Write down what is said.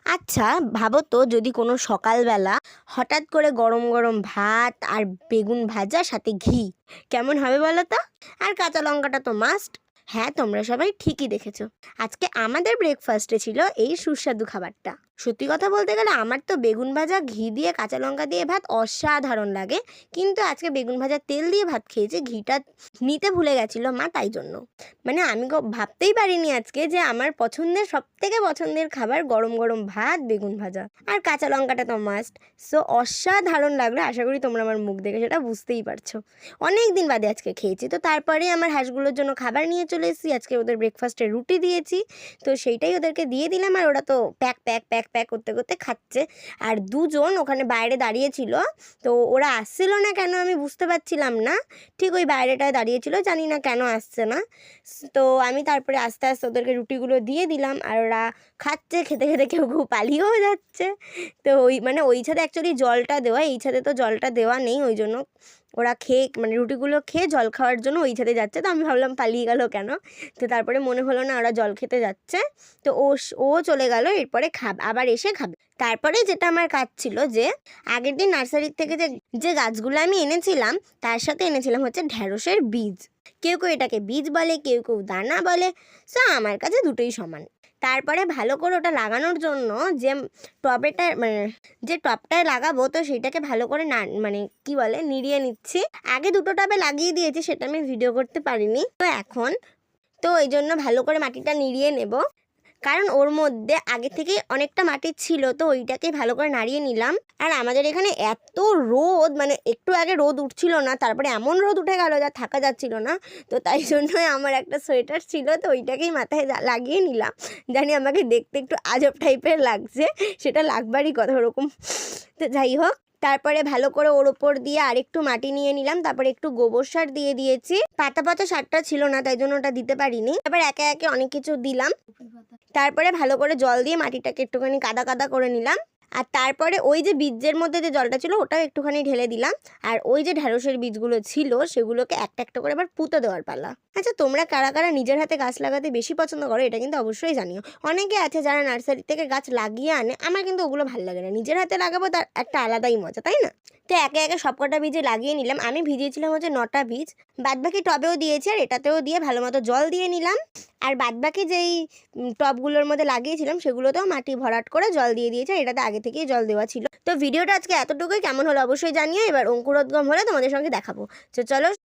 আচ্ছা, ভাবো তো যদি কোনো সকালবেলা হঠাৎ করে গরম গরম ভাত আর বেগুন ভাজা সাথে ঘি, কেমন হবে বলো তো? আর কাঁচা লঙ্কাটা তো মাস্ট। হ্যাঁ, তোমরা সবাই ঠিকই দেখেছো। আজকে আমাদের ব্রেকফাস্টে ছিল এই সুস্বাদু খাবারটা। সত্যি কথা বলতে গেলে আমার তো বেগুন ভাজা ঘি দিয়ে কাঁচা লঙ্কা দিয়ে ভাত অসাধারণ লাগে। কিন্তু আজকে বেগুন ভাজা তেল দিয়ে ভাত খেয়েছি, ঘিটা নিতে ভুলে গেছিলো মা, তাই জন্য। মানে আমি ভাবতেই পারিনি আজকে যে আমার পছন্দের, সব থেকে পছন্দের খাবার গরম গরম ভাত, বেগুন ভাজা আর কাঁচা লঙ্কাটা তো মাস্ট। সো অসাধারণ লাগলো। আশা করি তোমরা আমার মুখ দেখে সেটা বুঝতেই পারছো। অনেক দিন বাদে আজকে খেয়েছি, তো তারপরে আমার হাঁসগুলোর জন্য খাবার নিয়ে চলে এসেছি। আজকে ওদের ব্রেকফাস্টে রুটি দিয়েছি, তো সেইটাই ওদেরকে দিয়ে দিলাম। আর ওরা তো প্যাক প্যাক প্যাক প্যাক করতে করতে খাচ্ছে। আর দুজন ওখানে বাইরে দাঁড়িয়েছিল, তো ওরা আসছিল না কেন আমি বুঝতে পারছিলাম না। ঠিক ওই বাইরেটায় দাঁড়িয়েছিল, জানি না কেন আসছে না। তো আমি তারপরে আস্তে আস্তে ওদেরকে রুটিগুলো দিয়ে দিলাম, আর ওরা খাচ্ছে। খেতে খেতে কেউ কেউ পালিয়েও যাচ্ছে। তো ওই ছাদে অ্যাকচুয়ালি জলটা দেওয়া, এই ছাদে তো জলটা দেওয়া নেই, ওই জন্য ওরা খেয়ে রুটিগুলো খেয়ে জল খাওয়ার জন্য ওই ছাদে যাচ্ছে। তো আমি ভাবলাম পালিয়ে গেল কেন, তো তারপরে মনে হলো না ওরা জল খেতে যাচ্ছে। তো ও চলে গেল, এরপরে আবার এসে খাবে। তারপরে যেটা আমার কাজ ছিল, যে আগের দিন নার্সারির থেকে যে গাছগুলো আমি এনেছিলাম, তার সাথে এনেছিলাম হচ্ছে ঢ্যাঁড়সের বীজ। কেউ কেউ এটাকে বীজ বলে, কেউ কেউ দানা বলে। সো আমার কাছে দুটোই সমান। তারপরে ভালো করে ওটা লাগানোর জন্য যে টবটায় লাগাবো, তো সেটাকে ভালো করে কি বলে নিড়িয়ে নিচ্ছি। আগে দুটো টবে লাগিয়ে দিয়েছি, সেটা আমি ভিডিও করতে পারিনি। তো এখন তো এই জন্য ভালো করে মাটিটা নিড়িয়ে নেব, কারণ ওর মধ্যে আগে থেকে অনেকটা মাটি ছিল, তো ওইটাকে ভালো করে নাড়িয়ে নিলাম। আর আমাদের এখানে এত রোদ, একটু আগে রোদ উঠছিল না, তারপরে এমন রোদ উঠে গেল যা থাকা যাচ্ছিল না। তো তাই জন্যই আমার একটা সোয়েটার ছিল, তো ওইটাকেই মাথায় লাগিয়ে নিলাম। জানি আমাকে দেখতে একটু আজব টাইপের লাগছে, সেটা লাগবারই কথা ওরকম। তো যাই হোক, তারপরে ভালো করে ওর ওপর দিয়ে আরেকটু মাটি নিয়ে নিলাম। তারপরে একটু গোবর সার দিয়ে দিয়েছি। পাতা পাতা সারটা ছিল না, তাই জন্য ওটা দিতে পারিনি। তারপর একে একে অনেক কিছু দিলাম। তারপরে ভালো করে জল দিয়ে মাটিটাকে একটুখানি কাদা কাদা করে নিলাম। আর তারপরে ওই যে বীজের মধ্যে যে জলটা ছিল ওটাও একটুখানি ঢেলে দিলাম। আর ওই যে ঢ্যাঁড়সের বীজগুলো ছিল সেগুলোকে একটা একটা করে আবার পুঁতে দেওয়ার পালা। আচ্ছা, তোমরা কারা কারা নিজের হাতে গাছ লাগাতে বেশি পছন্দ করো, এটা কিন্তু অবশ্যই জানিও। অনেকে আছে যারা নার্সারি থেকে গাছ লাগিয়ে আনে, আমার কিন্তু ওগুলো ভালো লাগে না। নিজের হাতে লাগাবো, তার একটা আলাদাই মজা, তাই না? তো একে একে সবকটা বীজে লাগিয়ে নিলাম। আমি ভিজিয়েছিলাম হচ্ছে 9টা বীজ, বাদবাকি টবেও দিয়েছি, আর এটাতেও দিয়ে ভালো মতো জল দিয়ে নিলাম। আর বাদবাকি যেই টবগুলোর মধ্যে লাগিয়েছিলাম সেগুলোতেও মাটি ভরাট করে জল দিয়ে দিয়েছে, এটাতে আগে থেকেই জল দেওয়া ছিল। তো ভিডিওটা আজকে এতটুকুই। কেমন হলো অবশ্যই জানিও। এবার অঙ্কুরোদ্গম হলে তোমাদের সঙ্গে দেখাবো। তো চলো।